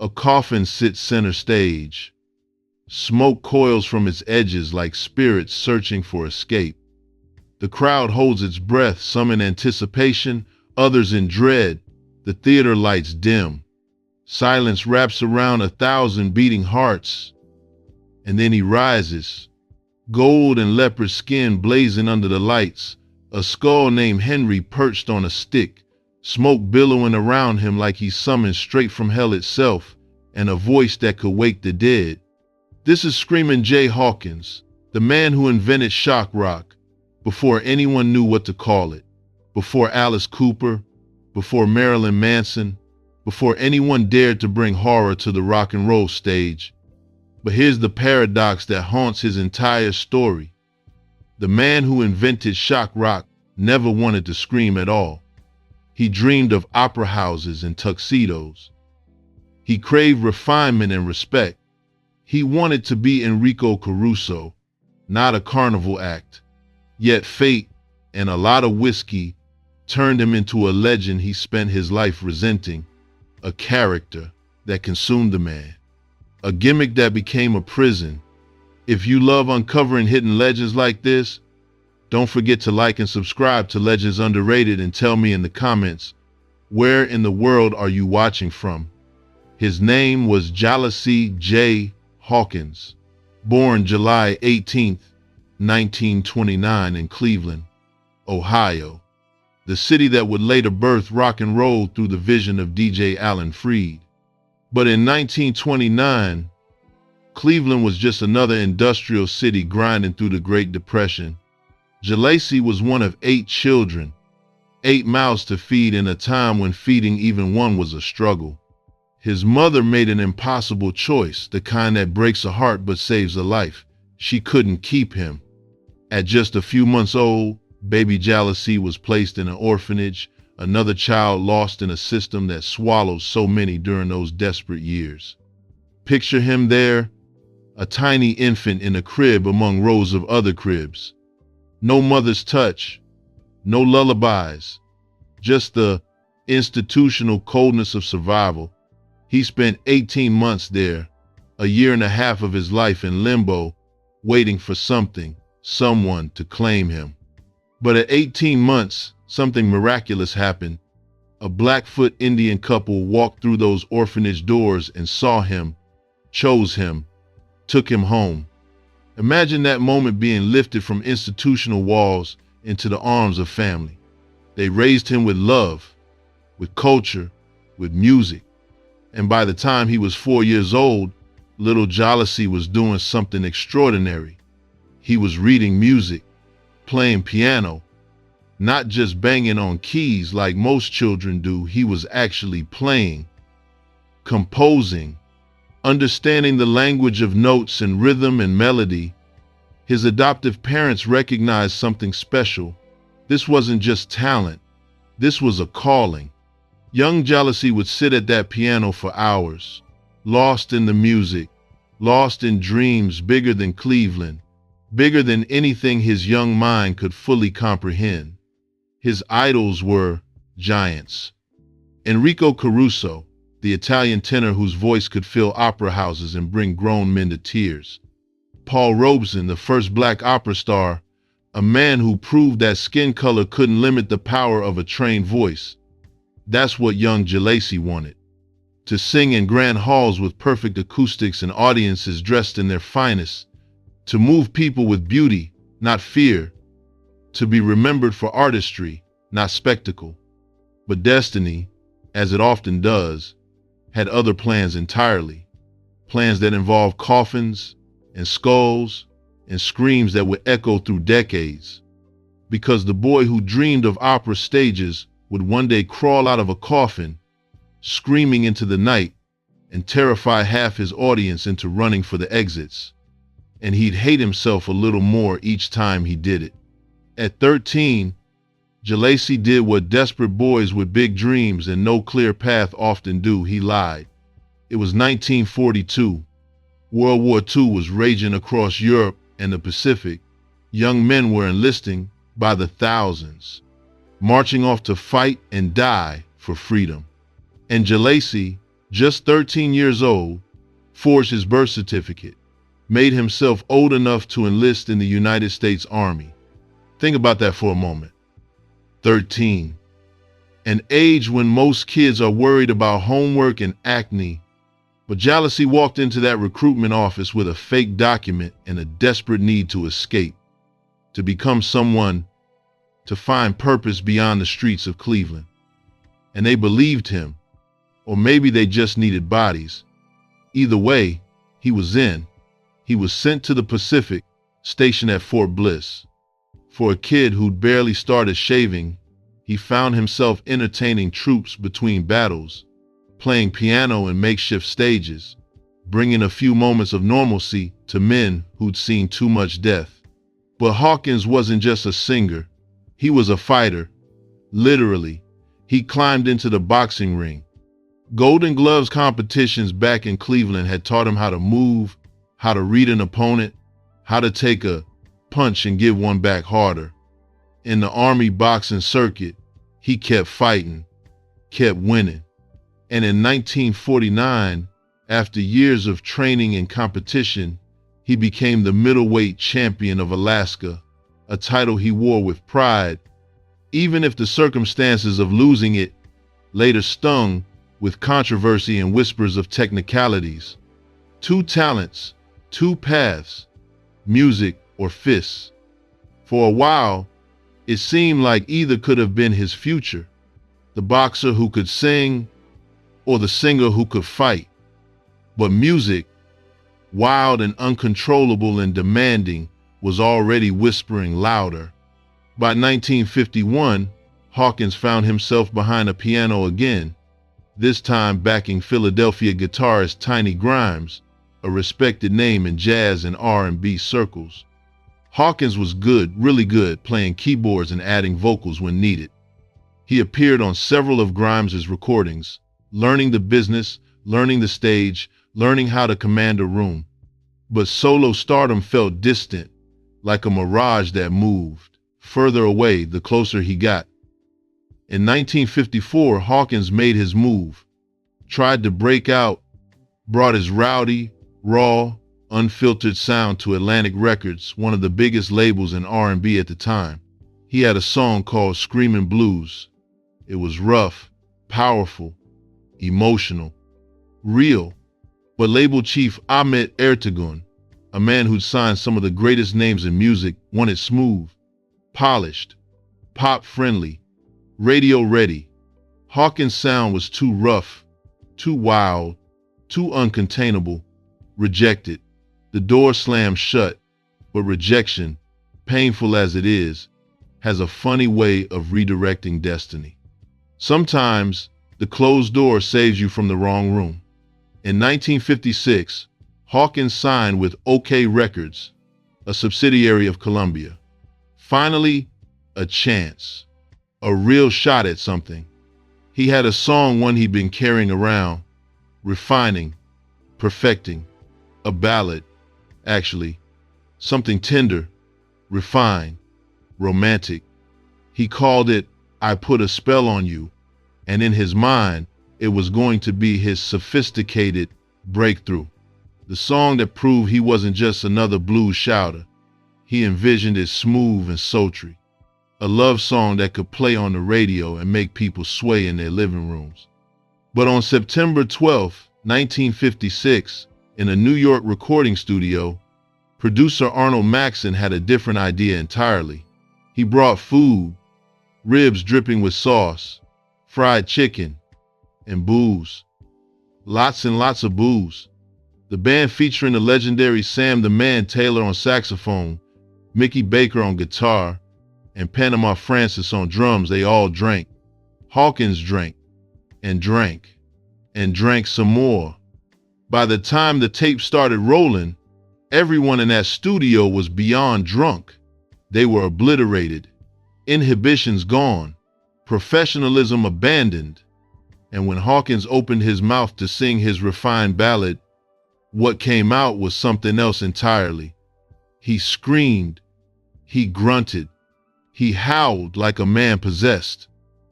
A coffin sits center stage. Smoke coils from its edges like spirits searching for escape. The crowd holds its breath, some in anticipation, others in dread. The theater lights dim. Silence wraps around 1,000 beating hearts. And then he rises, gold and leopard skin blazing under the lights, a skull named Henry perched on a stick, smoke billowing around him like he's summoned straight from hell itself, and a voice that could wake the dead. This is Screamin Jay Hawkins, the man who invented shock rock, before anyone knew what to call it, before Alice Cooper, before Marilyn Manson, before anyone dared to bring horror to the rock and roll stage. But here's the paradox that haunts his entire story. The man who invented shock rock never wanted to scream at all. He dreamed of opera houses and tuxedos. He craved refinement and respect. He wanted to be Enrico Caruso, not a carnival act. Yet fate and a lot of whiskey turned him into a legend he spent his life resenting, a character that consumed the man, a gimmick that became a prison. If you love uncovering hidden legends like this, don't forget to like and subscribe to Legends Underrated and tell me in the comments, where in the world are you watching from? His name was Jalacy J. Hawkins, born July 18th, 1929 in Cleveland, Ohio, the city that would later birth rock and roll through the vision of DJ Alan Freed. But in 1929, Cleveland was just another industrial city grinding through the Great Depression. Jalacy was one of 8 children, 8 mouths to feed in a time when feeding even one was a struggle. His mother made an impossible choice, the kind that breaks a heart but saves a life. She couldn't keep him. At just a few months old, baby Jalacy was placed in an orphanage, another child lost in a system that swallowed so many during those desperate years. Picture him there, a tiny infant in a crib among rows of other cribs. No mother's touch, no lullabies, just the institutional coldness of survival. He spent 18 months there, a year and a half of his life in limbo, waiting for something, someone to claim him. But at 18 months, something miraculous happened. A Blackfoot Indian couple walked through those orphanage doors and saw him, chose him, took him home. Imagine that moment being lifted from institutional walls into the arms of family. They raised him with love, with culture, with music. And by the time he was 4 years old, little Jalacy was doing something extraordinary. He was reading music, playing piano, not just banging on keys like most children do. He was actually playing, composing, understanding the language of notes and rhythm and melody. His adoptive parents recognized something special. This wasn't just talent. This was a calling. Young Jalacy would sit at that piano for hours, lost in the music, lost in dreams bigger than Cleveland, bigger than anything his young mind could fully comprehend. His idols were giants. Enrico Caruso, the Italian tenor whose voice could fill opera houses and bring grown men to tears. Paul Robeson, the first black opera star, a man who proved that skin color couldn't limit the power of a trained voice. That's what young Jalacy wanted. To sing in grand halls with perfect acoustics and audiences dressed in their finest. To move people with beauty, not fear. To be remembered for artistry, not spectacle. But destiny, as it often does, had other plans entirely. Plans that involved coffins and skulls and screams that would echo through decades. Because the boy who dreamed of opera stages would one day crawl out of a coffin, screaming into the night, and terrify half his audience into running for the exits. And he'd hate himself a little more each time he did it. At 13, Jalacy did what desperate boys with big dreams and no clear path often do. He lied. It was 1942. World War II was raging across Europe and the Pacific. Young men were enlisting by the thousands, marching off to fight and die for freedom. And Jalacy, Just 13 years old, forged his birth certificate, made himself old enough to enlist in the United States Army. Think about that for a moment. 13. An age when most kids are worried about homework and acne. But Jalacy walked into that recruitment office with a fake document and a desperate need to escape, to become someone, to find purpose beyond the streets of Cleveland. And they believed him, or maybe they just needed bodies. Either way, he was in. He was sent to the Pacific, stationed at Fort Bliss. For a kid who'd barely started shaving, he found himself entertaining troops between battles, playing piano in makeshift stages, bringing a few moments of normalcy to men who'd seen too much death. But Hawkins wasn't just a singer. He was a fighter. Literally, he climbed into the boxing ring. Golden Gloves competitions back in Cleveland had taught him how to move, how to read an opponent, how to take a punch and give one back harder. In the Army boxing circuit, he kept fighting, kept winning. And in 1949, after years of training and competition, he became the middleweight champion of Alaska, a title he wore with pride, even if the circumstances of losing it later stung with controversy and whispers of technicalities. Two talents, two paths, music or fists. For a while, it seemed like either could have been his future, the boxer who could sing or the singer who could fight. But music, wild and uncontrollable and demanding, was already whispering louder. By 1951, Hawkins found himself behind a piano again, this time backing Philadelphia guitarist Tiny Grimes, a respected name in jazz and R&B circles. Hawkins was good, really good, playing keyboards and adding vocals when needed. He appeared on several of Grimes's recordings, learning the business, learning the stage, learning how to command a room. But solo stardom felt distant, like a mirage that moved further away the closer he got. In 1954, Hawkins made his move, tried to break out, brought his rowdy, raw, unfiltered sound to Atlantic Records, one of the biggest labels in R&B at the time. He had a song called Screamin Blues. It was rough, powerful, emotional, real. But label chief Ahmet Ertegun, a man who'd signed some of the greatest names in music, wanted smooth, polished, pop-friendly, radio-ready. Hawkins' sound was too rough, too wild, too uncontainable. Rejected. The door slammed shut, but rejection, painful as it is, has a funny way of redirecting destiny. Sometimes, the closed door saves you from the wrong room. In 1956, Hawkins signed with OK Records, a subsidiary of Columbia. Finally, a chance, a real shot at something. He had a song, one he'd been carrying around, refining, perfecting, a ballad, actually, something tender, refined, romantic. He called it I Put a Spell on You, and in his mind, it was going to be his sophisticated breakthrough. The song that proved he wasn't just another blues shouter. He envisioned it smooth and sultry, a love song that could play on the radio and make people sway in their living rooms. But on September 12, 1956, in a New York recording studio, producer Arnold Maxson had a different idea entirely. He brought food, ribs dripping with sauce, fried chicken, and booze. Lots and lots of booze. The band featuring the legendary Sam the Man Taylor on saxophone, Mickey Baker on guitar, and Panama Francis on drums, they all drank. Hawkins drank, and drank, and drank some more. By the time the tape started rolling, everyone in that studio was beyond drunk. They were obliterated, inhibitions gone, professionalism abandoned. And when Hawkins opened his mouth to sing his refined ballad, what came out was something else entirely. He screamed, he grunted, he howled like a man possessed,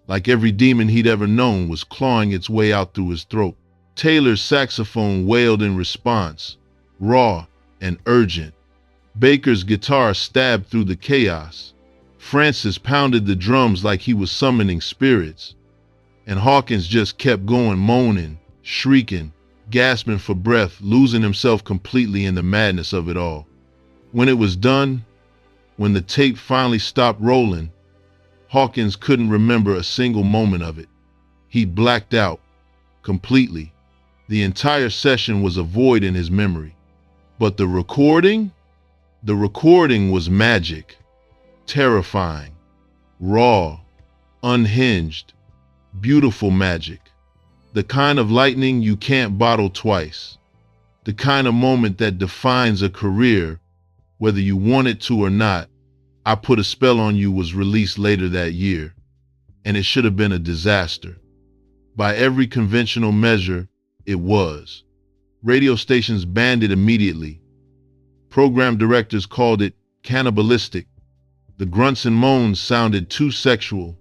like every demon he'd ever known was clawing its way out through his throat. Taylor's saxophone wailed in response, raw and urgent. Baker's guitar stabbed through the chaos. Francis pounded the drums like he was summoning spirits. And Hawkins just kept going, moaning, shrieking, gasping for breath, losing himself completely in the madness of it all. When it was done, when the tape finally stopped rolling, Hawkins couldn't remember a single moment of it. He blacked out completely. The entire session was a void in his memory. But the recording was magic, terrifying, raw, unhinged, beautiful magic. The kind of lightning you can't bottle twice. The kind of moment that defines a career, whether you want it to or not. I Put a Spell on You was released later that year, and it should have been a disaster. By every conventional measure, it was. Radio stations banned it immediately. Program directors called it cannibalistic. The grunts and moans sounded too sexual,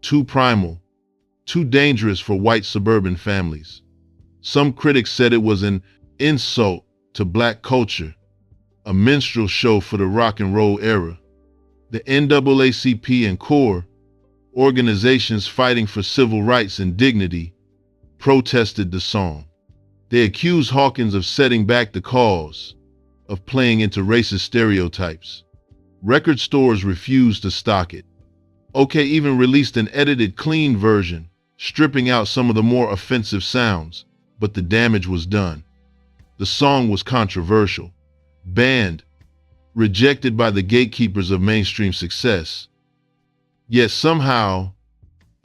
too primal, too dangerous for white suburban families. Some critics said it was an insult to black culture, a minstrel show for the rock and roll era. The NAACP and CORE, organizations fighting for civil rights and dignity, protested the song. They accused Hawkins of setting back the cause, of playing into racist stereotypes. Record stores refused to stock it. OK even released an edited, clean version, stripping out some of the more offensive sounds, but the damage was done. The song was controversial, banned, rejected by the gatekeepers of mainstream success. Yet somehow,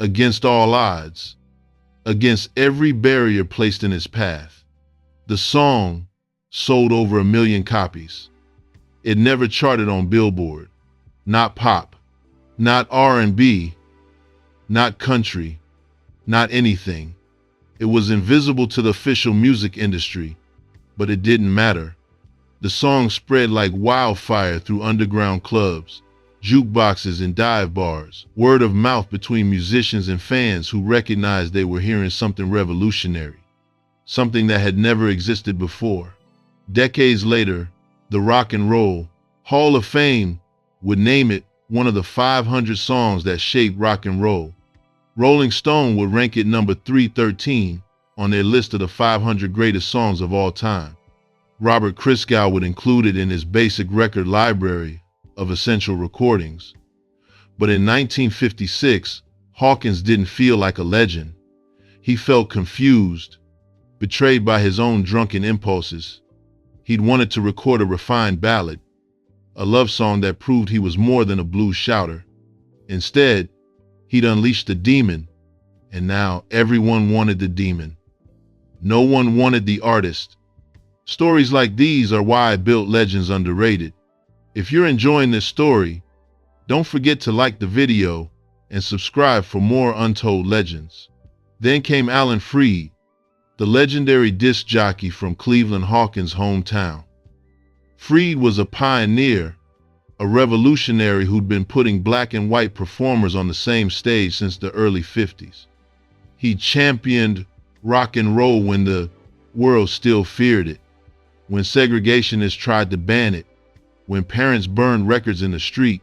against all odds, against every barrier placed in its path, the song sold over 1 million copies. It never charted on Billboard, not pop, not R&B, not country, not anything. It was invisible to the official music industry, but it didn't matter. The song spread like wildfire through underground clubs, jukeboxes, and dive bars, word of mouth between musicians and fans who recognized they were hearing something revolutionary, something that had never existed before. Decades later, the Rock and Roll Hall of Fame would name it one of the 500 songs that shaped rock and roll. Rolling Stone would rank it number 313 on their list of the 500 greatest songs of all time. Robert Christgau would include it in his basic record library of essential recordings. But in 1956, Hawkins didn't feel like a legend. He felt confused, betrayed by his own drunken impulses. He'd wanted to record a refined ballad, a love song that proved he was more than a blues shouter. Instead, he'd unleashed the demon, and now everyone wanted the demon. No one wanted the artist. Stories like these are why I built Legends Underrated. If you're enjoying this story, don't forget to like the video and subscribe for more untold legends. Then came Alan Freed, the legendary disc jockey from Cleveland Hawkins' hometown. Freed was a pioneer, a revolutionary who'd been putting black and white performers on the same stage since the early 50s. He championed rock and roll when the world still feared it, when segregationists tried to ban it, when parents burned records in the street.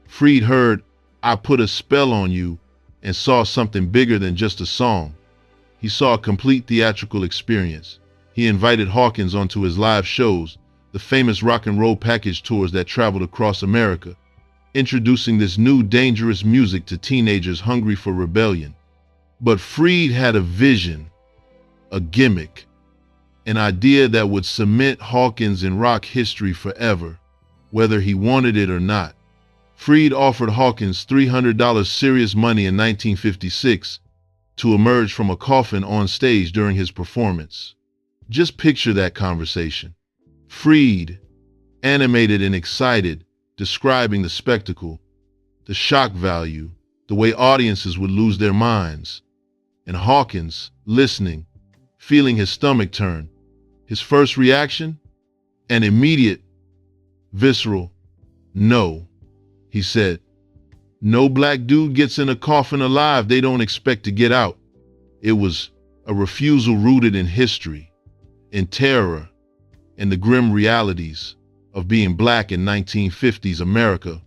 Freed heard "I Put a Spell on You" and saw something bigger than just a song. He saw a complete theatrical experience. He invited Hawkins onto his live shows, the famous rock and roll package tours that traveled across America, introducing this new dangerous music to teenagers hungry for rebellion. But Freed had a vision, a gimmick, an idea that would cement Hawkins in rock history forever, whether he wanted it or not. Freed offered Hawkins $300 serious money in 1956 to emerge from a coffin on stage during his performance. Just picture that conversation. Freed, animated and excited, describing the spectacle, the shock value, the way audiences would lose their minds. And Hawkins, listening, feeling his stomach turn. His first reaction? An immediate, visceral, no. He said, "No black dude gets in a coffin alive they don't expect to get out." It was a refusal rooted in history, in terror, and the grim realities of being black in 1950s America.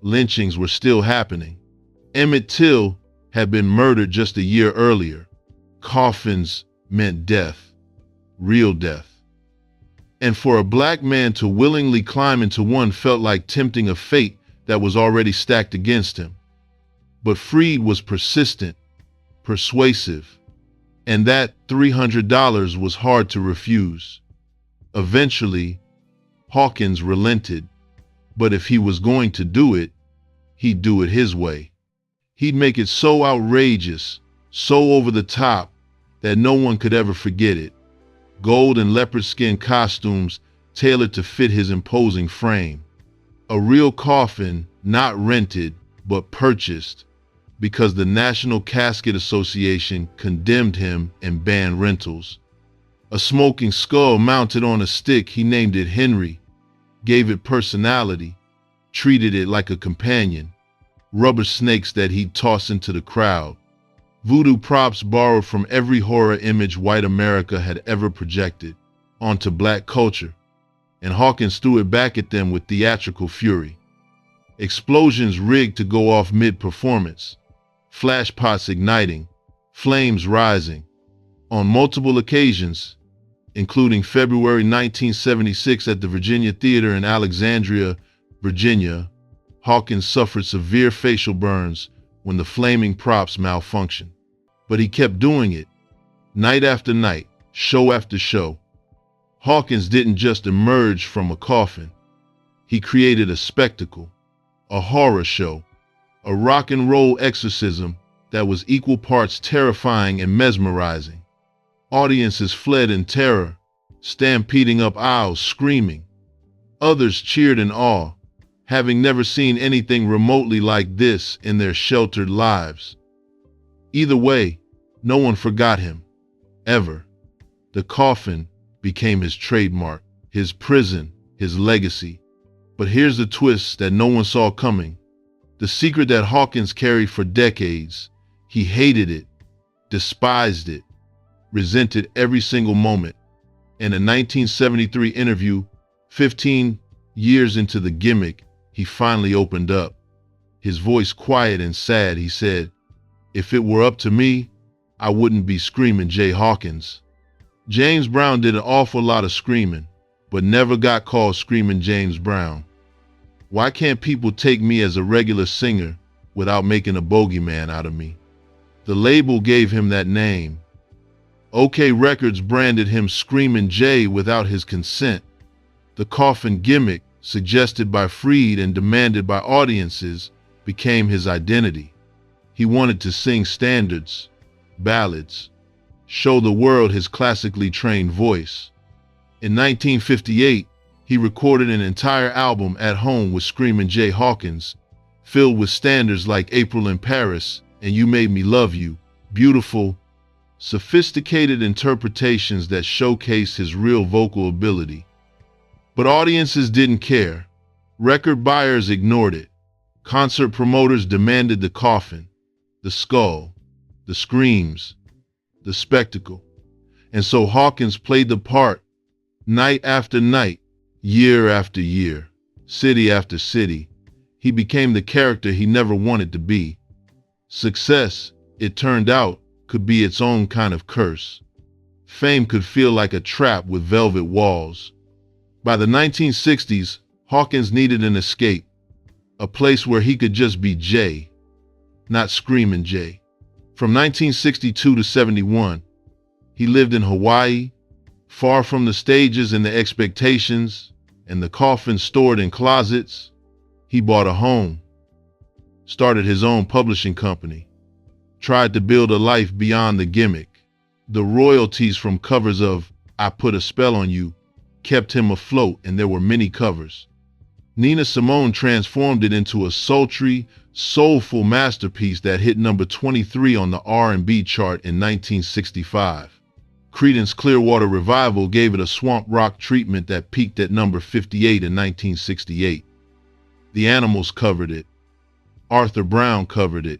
Lynchings were still happening. Emmett Till had been murdered just a year earlier. Coffins meant death, real death. And for a black man to willingly climb into one felt like tempting a fate that was already stacked against him. But Freed was persistent, persuasive, and that $300 was hard to refuse. Eventually, Hawkins relented, but if he was going to do it, he'd do it his way. He'd make it so outrageous, so over the top, that no one could ever forget it. Gold and leopard skin costumes tailored to fit his imposing frame. A real coffin, not rented, but purchased, because the National Casket Association condemned him and banned rentals. A smoking skull mounted on a stick, he named it Henry, gave it personality, treated it like a companion. Rubber snakes that he'd toss into the crowd. Voodoo props borrowed from every horror image white America had ever projected onto black culture, and Hawkins threw it back at them with theatrical fury. Explosions rigged to go off mid-performance, flashpots igniting, flames rising. On multiple occasions, including February 1976 at the Virginia Theater in Alexandria, Virginia, Hawkins suffered severe facial burns when the flaming props malfunctioned. But he kept doing it, night after night, show after show. Hawkins didn't just emerge from a coffin. He created a spectacle, a horror show, a rock and roll exorcism that was equal parts terrifying and mesmerizing. Audiences fled in terror, stampeding up aisles screaming. Others cheered in awe, having never seen anything remotely like this in their sheltered lives. Either way, no one forgot him, ever. The coffin became his trademark, his prison, his legacy. But here's the twist that no one saw coming. The secret that Hawkins carried for decades. He hated it, despised it, resented every single moment. In a 1973 interview, 15 years into the gimmick, he finally opened up. His voice quiet and sad, he said, "If it were up to me, I wouldn't be Screamin Jay Hawkins." James Brown did an awful lot of screaming, but never got called Screamin James Brown. Why can't people take me as a regular singer without making a bogeyman out of me? The label gave him that name. OK Records branded him Screamin Jay without his consent. The coffin gimmick, suggested by Freed and demanded by audiences, became his identity. He wanted to sing standards, ballads, show the world his classically trained voice. In 1958, he recorded an entire album at home with Screamin Jay Hawkins, filled with standards like April in Paris and You Made Me Love You, beautiful, sophisticated interpretations that showcased his real vocal ability. But audiences didn't care. Record buyers ignored it. Concert promoters demanded the coffin, the skull, the screams, the spectacle. And so Hawkins played the part, night after night, year after year, city after city. He became the character he never wanted to be. Success, it turned out, could be its own kind of curse. Fame could feel like a trap with velvet walls. By the 1960s, Hawkins needed an escape, a place where he could just be Jay, not Screamin Jay. From 1962 to 71, he lived in Hawaii, far from the stages and the expectations, and the coffins stored in closets. He bought a home, started his own publishing company, tried to build a life beyond the gimmick. The royalties from covers of I Put a Spell on You kept him afloat, and there were many covers. Nina Simone transformed it into a sultry, soulful masterpiece that hit number 23 on the R&B chart in 1965. Creedence Clearwater Revival gave it a swamp rock treatment that peaked at number 58 in 1968. The Animals covered it. Arthur Brown covered it.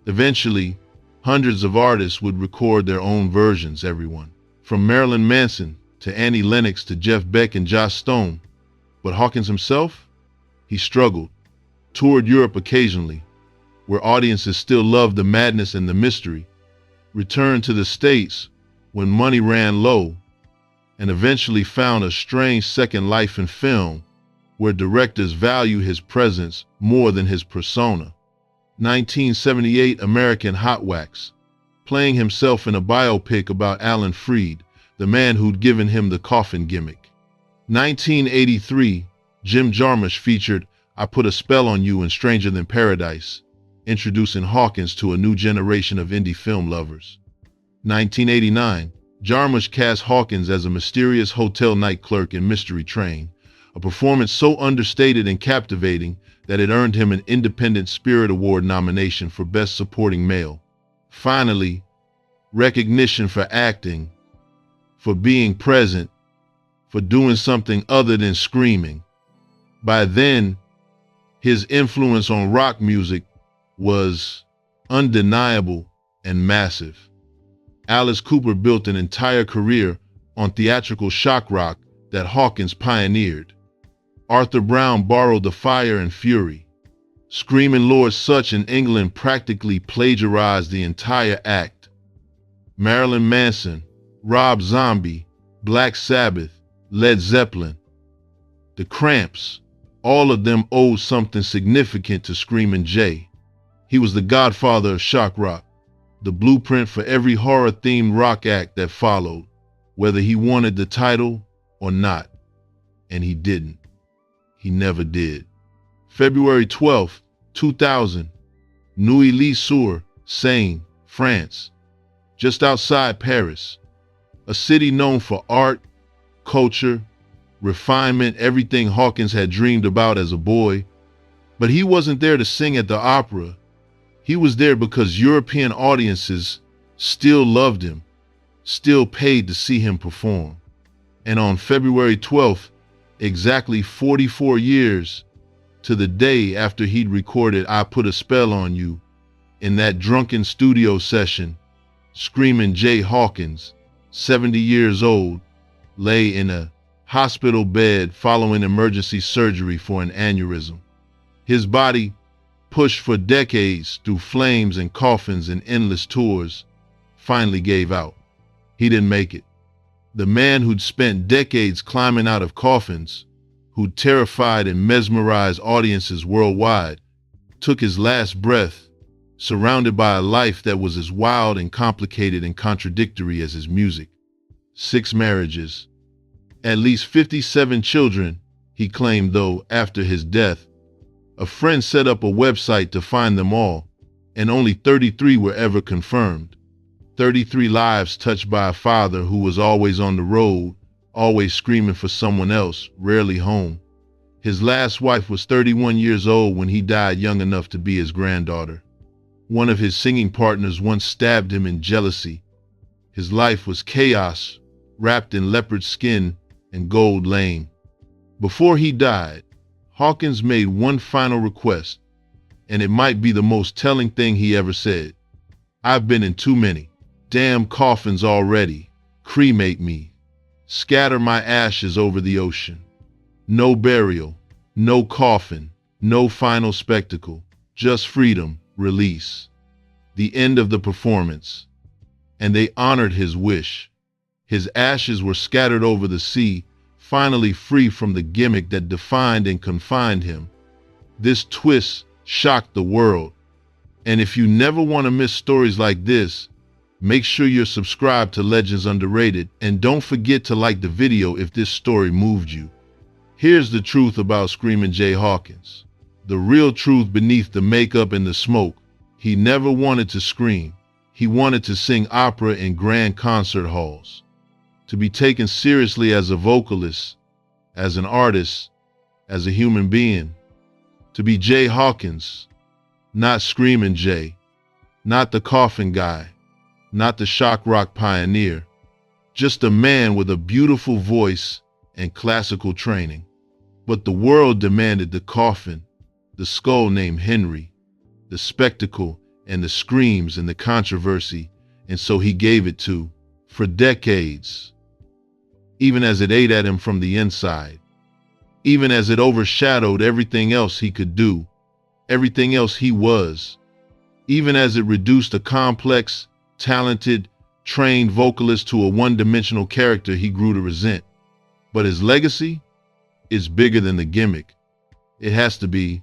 Eventually, Hundreds of artists would record their own versions, everyone. From Marilyn Manson to Annie Lennox to Jeff Beck and Joss Stone. But Hawkins himself? He struggled, toured Europe occasionally, where audiences still loved the madness and the mystery, returned to the States when money ran low, and eventually found a strange second life in film where directors value his presence more than his persona. 1978 American Hot Wax, playing himself in a biopic about Alan Freed, the man who'd given him the coffin gimmick. 1983, Jim Jarmusch featured I Put a Spell on You in Stranger Than Paradise, introducing Hawkins to a new generation of indie film lovers. 1989, Jarmusch cast Hawkins as a mysterious hotel night clerk in Mystery Train, a performance so understated and captivating that it earned him an Independent Spirit Award nomination for Best Supporting Male. Finally, recognition for acting, for being present, for doing something other than screaming. By then, his influence on rock music was undeniable and massive. Alice Cooper built an entire career on theatrical shock rock that Hawkins pioneered. Arthur Brown borrowed the fire and fury. Screamin' Lord Sutch in England practically plagiarized the entire act. Marilyn Manson, Rob Zombie, Black Sabbath, Led Zeppelin, The Cramps, all of them owed something significant to Screamin Jay. He was the godfather of shock rock, the blueprint for every horror-themed rock act that followed, whether he wanted the title or not. And he didn't. He never did. February 12th, 2000, Neuilly-sur Seine, France, just outside Paris, a city known for art, culture, refinement, everything Hawkins had dreamed about as a boy. But he wasn't there to sing at the opera. He was there because European audiences still loved him, still paid to see him perform. And on February 12th, exactly 44 years to the day after he'd recorded I Put a Spell on You, in that drunken studio session, Screamin Jay Hawkins, 70 years old, lay in a hospital bed following emergency surgery for an aneurysm. His body, pushed for decades through flames and coffins and endless tours, finally gave out. He didn't make it. The man who'd spent decades climbing out of coffins, who'd terrified and mesmerized audiences worldwide, took his last breath, surrounded by a life that was as wild and complicated and contradictory as his music. 6 marriages, at least 57 children, he claimed, though after his death, a friend set up a website to find them all, and only 33 were ever confirmed. 33 lives touched by a father who was always on the road, always screaming for someone else, rarely home. His last wife was 31 years old when he died young enough to be his granddaughter. One of his singing partners once stabbed him in jealousy. His life was chaos, wrapped in leopard skin and gold lane. Before he died, Hawkins made one final request, and it might be the most telling thing he ever said. I've been in too many damn coffins already. Cremate me. Scatter my ashes over the ocean. No burial, no coffin, no final spectacle, just freedom, release. The end of the performance. And they honored his wish. His ashes were scattered over the sea, finally free from the gimmick that defined and confined him. This twist shocked the world. And if you never want to miss stories like this, make sure you're subscribed to Legends Underrated, and don't forget to like the video if this story moved you. Here's the truth about Screamin Jay Hawkins. The real truth beneath the makeup and the smoke. He never wanted to scream. He wanted to sing opera in grand concert halls. To be taken seriously as a vocalist, as an artist, as a human being. To be Jay Hawkins, not Screamin Jay, not the coffin guy, not the shock rock pioneer, just a man with a beautiful voice and classical training. But the world demanded the coffin, the skull named Henry, the spectacle and the screams and the controversy, and so he gave it to for decades, even as it ate at him from the inside, even as it overshadowed everything else he could do, everything else he was, even as it reduced a complex, talented, trained vocalist to a one-dimensional character he grew to resent. But his legacy is bigger than the gimmick. It has to be.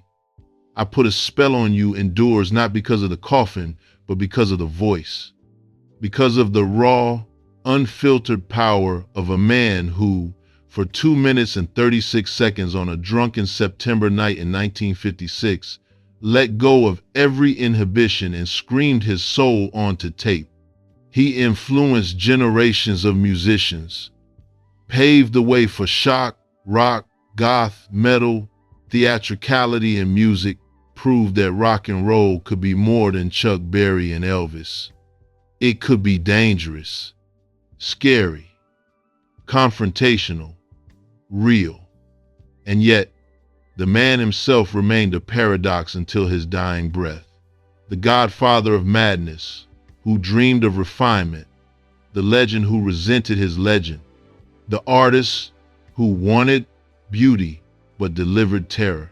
I Put a Spell on You endures not because of the coffin, but because of the voice. Because of the raw, unfiltered power of a man who, for 2 minutes and 36 seconds on a drunken September night in 1956, let go of every inhibition and screamed his soul onto tape. He influenced generations of musicians, paved the way for shock, rock, goth, metal, theatricality in music, proved that rock and roll could be more than Chuck Berry and Elvis. It could be dangerous, scary, confrontational, real. And yet, the man himself remained a paradox until his dying breath. The godfather of madness, who dreamed of refinement, the legend who resented his legend, the artist who wanted beauty but delivered terror.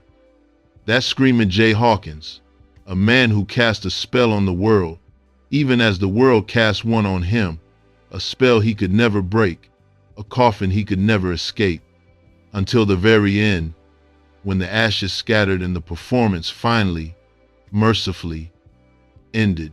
That's Screamin Jay Hawkins, a man who cast a spell on the world, even as the world cast one on him, a spell he could never break, a coffin he could never escape, until the very end, when the ashes scattered and the performance finally, mercifully, ended.